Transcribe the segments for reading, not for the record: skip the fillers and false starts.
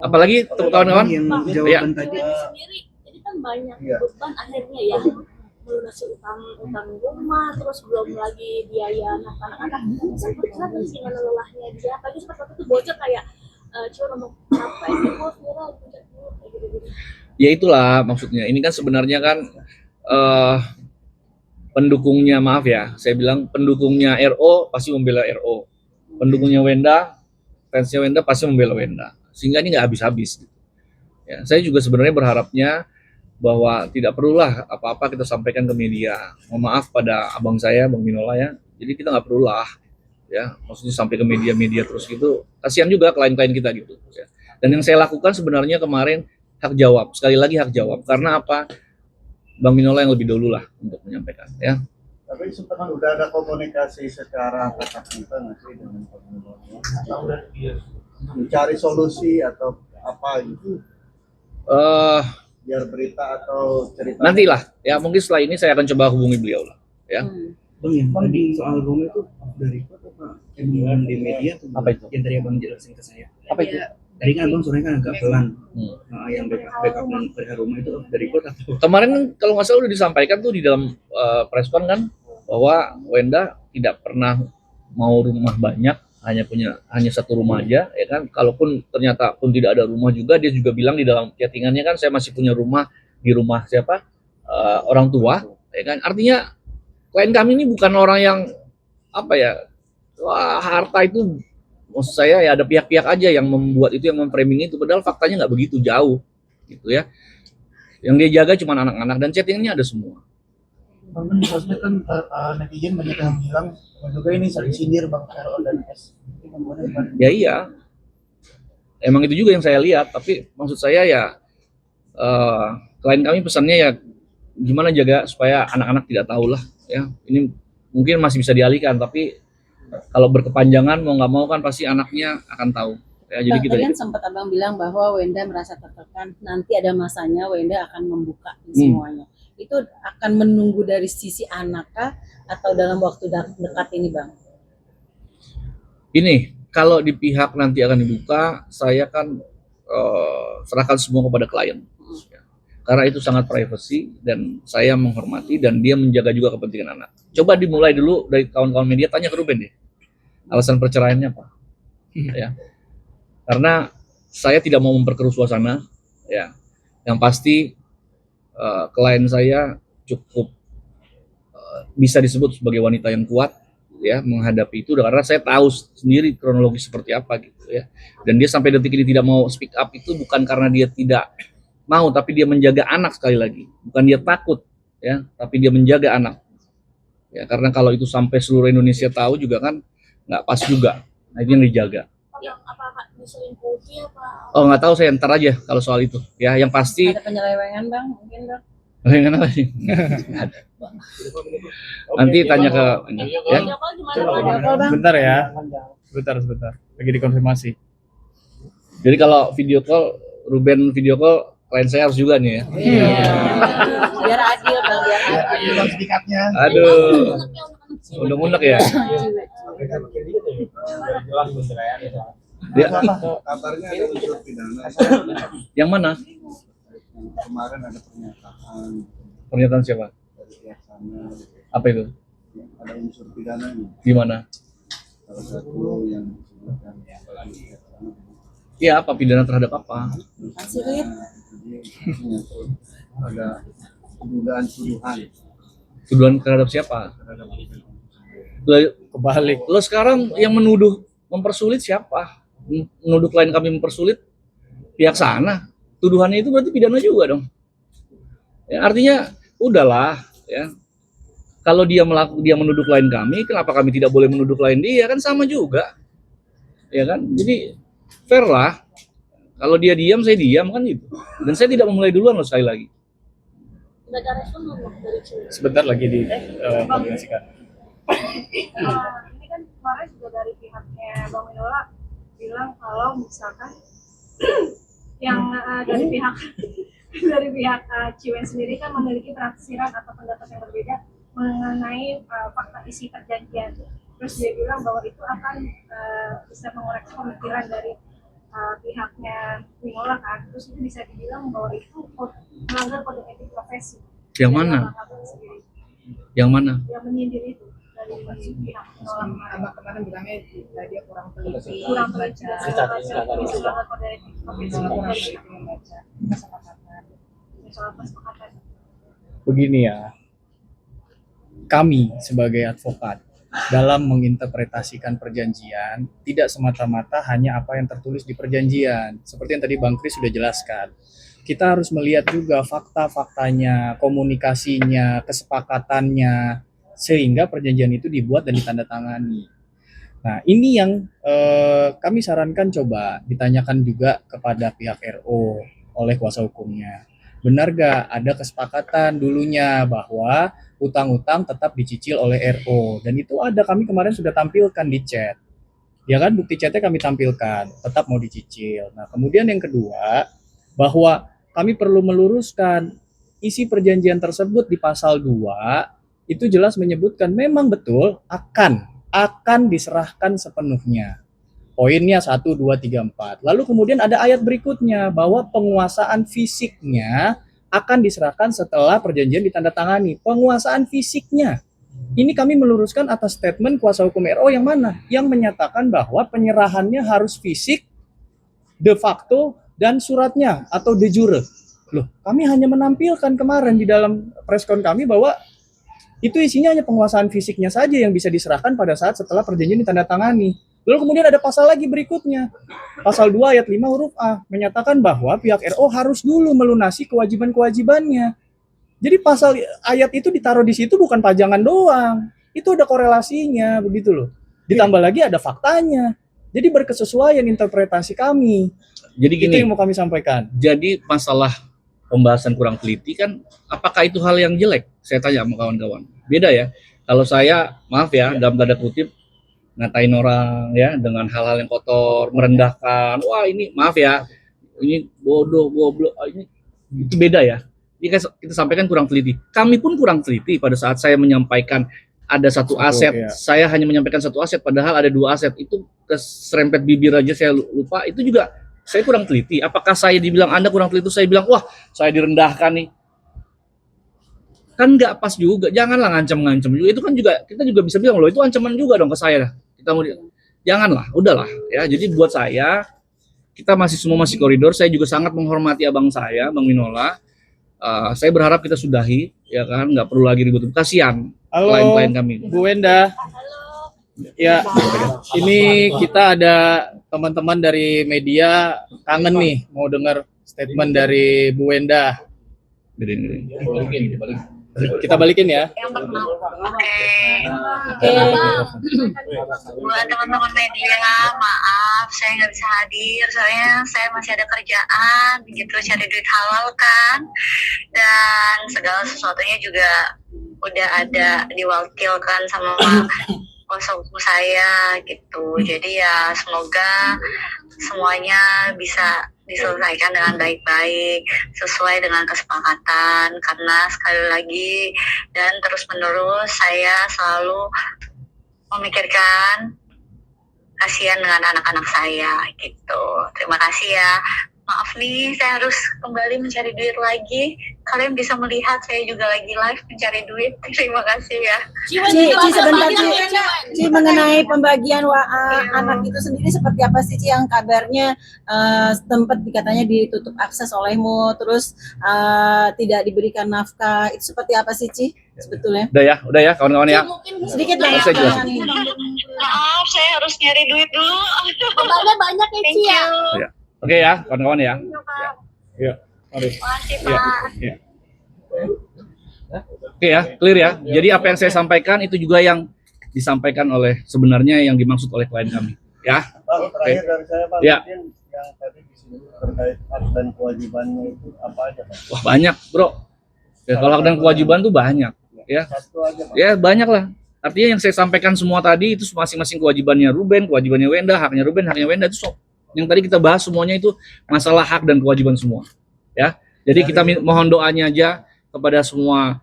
Apalagi kawan-kawan yang ya. jawaban tadi Sendiri, jadi kan banyak beban akhirnya ya, melunasi utang rumah, terus belum lagi biaya anak-anak. Seperti kan gimana lelahnya dia, apalagi seperti waktu itu bocor kayak cuma mau ngapain nih bos, Mira puncak dulu kayak gitu-gitu. Ya itulah maksudnya. Ini kan sebenarnya kan pendukungnya, maaf ya, saya bilang pendukungnya RO pasti membela RO, pendukungnya Wenda, fansnya Wenda pasti membela Wenda, sehingga ini nggak habis-habis. Ya, saya juga sebenarnya berharapnya bahwa tidak perlulah apa-apa kita sampaikan ke media. Mohon maaf pada abang saya, Bang Minola ya. Jadi kita nggak perlulah ya, maksudnya sampai ke media-media terus gitu. Kasihan juga klien-klien kita gitu. Ya. Dan yang saya lakukan sebenarnya kemarin hak jawab, sekali lagi hak jawab. Karena apa? Bang Minola yang lebih dulu lah untuk menyampaikan ya. Tapi sebenarnya udah ada komunikasi secara tatap muka nggak sih dengan Pak Minola? Atau udah mencari solusi atau apa gitu? Biar berita atau cerita. Nantilah ya, mungkin setelah ini saya akan coba hubungi beliau lah ya. Bang, yang tadi soal rumah itu dari apa omongan di media tuh? Apa itu? Yang tadi abang jelasin ke saya. Apa itu? Tadi kan abang sore kan agak pelan. Yang backup dan perihal rumah itu dari kota atau? Kemarin kalau nggak salah udah disampaikan tuh di dalam preskon kan, bahwa Wenda tidak pernah mau rumah banyak, hanya satu rumah aja ya kan. Kalaupun ternyata pun tidak ada rumah juga, dia juga bilang di dalam chattingannya kan, saya masih punya rumah di rumah siapa, orang tua ya kan. Artinya klien kami ini bukan orang yang apa ya, wah harta itu, maksud saya ya ada pihak-pihak aja yang membuat itu, yang memframing itu, padahal faktanya nggak begitu jauh gitu ya. Yang dia jaga cuma anak-anak, dan chattingnya ada semua. Bang, di sosmed kan netizen banyak yang bilang juga ini saling sindir Bang RO dan S. Ya iya, emang itu juga yang saya lihat. Tapi maksud saya ya, klien kami pesannya ya gimana jaga supaya anak-anak tidak tahu lah ya. Ini mungkin masih bisa dialihkan, tapi kalau berkepanjangan mau nggak mau kan pasti anaknya akan tahu ya. Jadi kita kan sempat abang bilang bahwa Wenda merasa tertekan, nanti ada masanya Wenda akan membuka semuanya. Itu akan menunggu dari sisi anak kah atau dalam waktu dekat ini Bang? Ini kalau di pihak nanti akan dibuka, saya kan serahkan semua kepada klien ya. Karena itu sangat privacy dan saya menghormati, dan dia menjaga juga kepentingan anak. Coba dimulai dulu dari kawan-kawan media, tanya ke Ruben deh alasan perceraiannya apa ya. Karena saya tidak mau memperkeruh suasana ya. Yang pasti klien saya cukup bisa disebut sebagai wanita yang kuat ya menghadapi itu, karena saya tahu sendiri kronologi seperti apa gitu ya. Dan dia sampai detik ini tidak mau speak up itu bukan karena dia tidak mau, tapi dia menjaga anak. Sekali lagi, bukan dia takut ya, tapi dia menjaga anak ya. Karena kalau itu sampai seluruh Indonesia tahu juga kan nggak pas juga. Nah, itu yang dijaga. Yang apa diselingkuhi apa? Oh nggak tahu, saya ntar aja kalau soal itu ya. Yang pasti ada penyelewengan Bang, mungkin Bang? penyelewengan apa sih? Nanti tanya ke ya. Bentar ya, sebentar. Lagi dikonfirmasi. Jadi kalau video call, Ruben video call, klien saya harus juga nih ya. Iya. Biar adil Bang, biar adil. Sedikatnya. Aduh, undang-undang ya. Dia kabarnya ada unsur pidana. Yang mana? Kemarin ada Pernyataan siapa? dari pihak sana. Apa itu? Ada unsur pidananya. Di mana? Salah satu yang disebutkan Iya, apa pidana terhadap apa? Asirit. ada dugaan tuduhan Tuduhan terhadap siapa? Kebalik. Lo sekarang yang menuduh mempersulit siapa? Menuduh klien kami mempersulit pihak sana. Tuduhannya itu berarti pidana juga dong. Ya, artinya udahlah ya. Kalau dia menuduh klien kami, kenapa kami tidak boleh menuduh klien dia? Kan sama juga. Ya kan? Jadi fair lah. Kalau dia diam, saya diam kan gitu. Dan saya tidak memulai duluan loh, sekali lagi. Udah ada respon belum dari Cina? Sebentar lagi di koordinasikan. Ini kan kemarin juga dari pihaknya Bang Minola bilang kalau misalkan yang dari pihak Ciwen sendiri kan memiliki penafsiran atau pendapat yang berbeda mengenai fakta isi perjanjian. Terus dia bilang bahwa itu akan bisa mengoreksi pemikiran dari pihaknya Minola kan, terus itu bisa dibilang bahwa itu melanggar kode etik profesi. Yang mana? Dari Bang Abang sendiri. Yang mana? Yang menyindir itu dari pihak Minola kemarin. Abang kemarin bilangnya dia kurang teliti, Kurang baca melanggar kode etik profesi kurang dari teliti membaca kesepakatan. soal kesepakatan. Begini ya, kami sebagai advokat dalam menginterpretasikan perjanjian tidak semata-mata hanya apa yang tertulis di perjanjian. Seperti yang tadi Bang Kris sudah jelaskan. Kita harus melihat juga fakta-faktanya, komunikasinya, kesepakatannya, sehingga perjanjian itu dibuat dan ditandatangani. Nah, ini yang kami sarankan coba ditanyakan juga kepada pihak RO oleh kuasa hukumnya. Benar gak ada kesepakatan dulunya bahwa utang-utang tetap dicicil oleh RO, dan itu ada, kami kemarin sudah tampilkan di chat, ya kan, bukti chatnya kami tampilkan, tetap mau dicicil. Nah, kemudian yang kedua, bahwa kami perlu meluruskan isi perjanjian tersebut di pasal 2, itu jelas menyebutkan memang betul akan diserahkan sepenuhnya. Poinnya 1, 2, 3, 4. Lalu kemudian ada ayat berikutnya bahwa penguasaan fisiknya akan diserahkan setelah perjanjian ditandatangani. Penguasaan fisiknya. Ini kami meluruskan atas statement kuasa hukum RO yang mana? Yang menyatakan bahwa penyerahannya harus fisik, de facto, dan suratnya atau de jure. Loh, kami hanya menampilkan kemarin di dalam preskon kami bahwa itu isinya hanya penguasaan fisiknya saja yang bisa diserahkan pada saat setelah perjanjian ditandatangani. Lalu kemudian ada pasal lagi berikutnya. Pasal 2 ayat 5 huruf A menyatakan bahwa pihak RO harus dulu melunasi kewajiban-kewajibannya. Jadi pasal ayat itu ditaruh di situ bukan pajangan doang. Itu ada korelasinya begitu loh. Ditambah lagi ada faktanya. Jadi berkesesuaian interpretasi kami. Jadi Itu gini, yang mau kami sampaikan. jadi masalah pembahasan kurang teliti kan, apakah itu hal yang jelek? Saya tanya sama kawan-kawan. Beda ya. Kalau saya, maaf ya, dalam tanda kutip, ngatain orang ya dengan hal-hal yang kotor, merendahkan, wah ini maaf ya, ini bodoh, goblok, ini itu beda ya. Ini kita sampaikan kurang teliti. Kami pun kurang teliti pada saat saya menyampaikan ada satu aset, ya. saya hanya menyampaikan satu aset, padahal ada 2 aset. Itu keserempet bibir aja saya lupa. Itu juga saya kurang teliti. Apakah saya dibilang Anda kurang teliti? Saya bilang, wah saya direndahkan nih. Kan nggak pas juga. Janganlah ngancam-ngancam juga. Itu kan juga kita juga bisa bilang loh, itu ancaman juga dong ke saya. Kita mau janganlah, udahlah ya. Jadi buat saya, kita semua masih koridor. Saya juga sangat menghormati abang saya, Bang Minola. Saya berharap kita sudahi, ya kan, nggak perlu lagi ribut. Kasihan Halo, klien-klien kami. Bu Wenda. Ya, ini kita ada teman-teman dari media kangen nih mau dengar statement dari Bu Wenda. Kita balikin ya. Buat teman-teman media, maaf saya nggak bisa hadir soalnya saya masih ada kerjaan begitu, cari duit halal kan, dan segala sesuatunya juga udah ada diwakilkan sama kuasa hukum saya gitu. Jadi ya semoga semuanya bisa diselesaikan dengan baik-baik sesuai dengan kesepakatan, karena sekali lagi dan terus-menerus saya selalu memikirkan kasihan dengan anak-anak saya gitu. Terima kasih ya. Maaf nih, saya harus kembali mencari duit lagi. Kalian bisa melihat saya juga lagi live mencari duit. Terima kasih ya. Ci sebentar Ci, mengenai pembagian anak itu sendiri seperti apa sih Ci, yang kabarnya tempat katanya ditutup akses olehmu, terus tidak diberikan nafkah, itu seperti apa sih Ci sebetulnya? Udah ya kawan-kawan ya. Sedikit lah Saya jelas. Maaf, saya harus nyari duit dulu. Kembalinya banyak ya Ci ya. Oke ya kawan-kawan ya. Ya, mari. Makasih Ya, Pak. ya. Oke ya, clear ya. Jadi apa yang saya sampaikan itu juga yang disampaikan oleh sebenarnya yang dimaksud oleh klien kami. Ya. Bang, terakhir dari saya Bang, Ya. mungkin yang tadi disebut terkait hak dan kewajibannya itu apa aja Bang? Wah banyak bro. Ya, kalau hak dan kewajiban tuh banyak. Ya. Satu aja Bang. Ya banyak lah. Artinya yang saya sampaikan semua tadi itu masing-masing kewajibannya Ruben, kewajibannya Wenda, haknya Ruben, haknya Wenda itu yang tadi kita bahas semuanya itu masalah hak dan kewajiban semua. Ya. Jadi kita mohon doanya aja kepada semua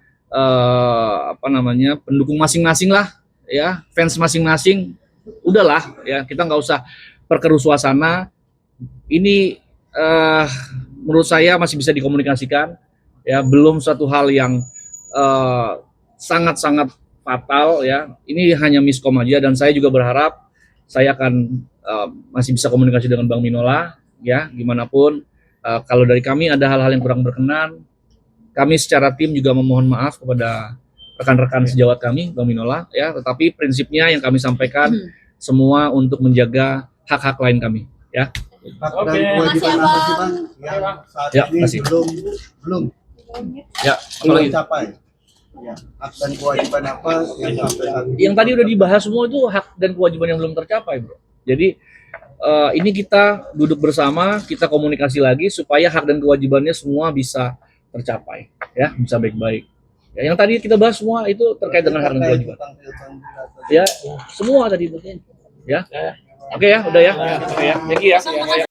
pendukung masing-masing lah, ya, fans masing-masing. Udahlah ya, kita nggak usah perkeruh suasana. ini menurut saya masih bisa dikomunikasikan, ya, belum suatu hal yang sangat-sangat fatal, ya. Ini hanya miskom aja, dan saya juga berharap saya akan masih bisa komunikasi dengan Bang Minola, ya, gimana pun. Kalau dari kami ada hal-hal yang kurang berkenan, kami secara tim juga memohon maaf kepada rekan-rekan sejawat kami, Bang Minola, ya. Tetapi prinsipnya yang kami sampaikan semua untuk menjaga hak-hak lain kami, ya. Hak dan kewajiban apa sih Bang yang saat Ya, ini makasih. belum Ya, apalagi tercapai? Ya, hak dan kewajiban apa yang sampai saat ini? yang tadi udah dibahas semua itu hak dan kewajiban yang belum tercapai, bro. Jadi ini kita duduk bersama, kita komunikasi lagi supaya hak dan kewajibannya semua bisa tercapai, ya, bisa baik-baik. Ya, yang tadi kita bahas semua itu terkait dengan hak dan kewajiban. Ya, semua tadi itu. Ya. Oke ya, udah ya. Oke ya. Thank you ya.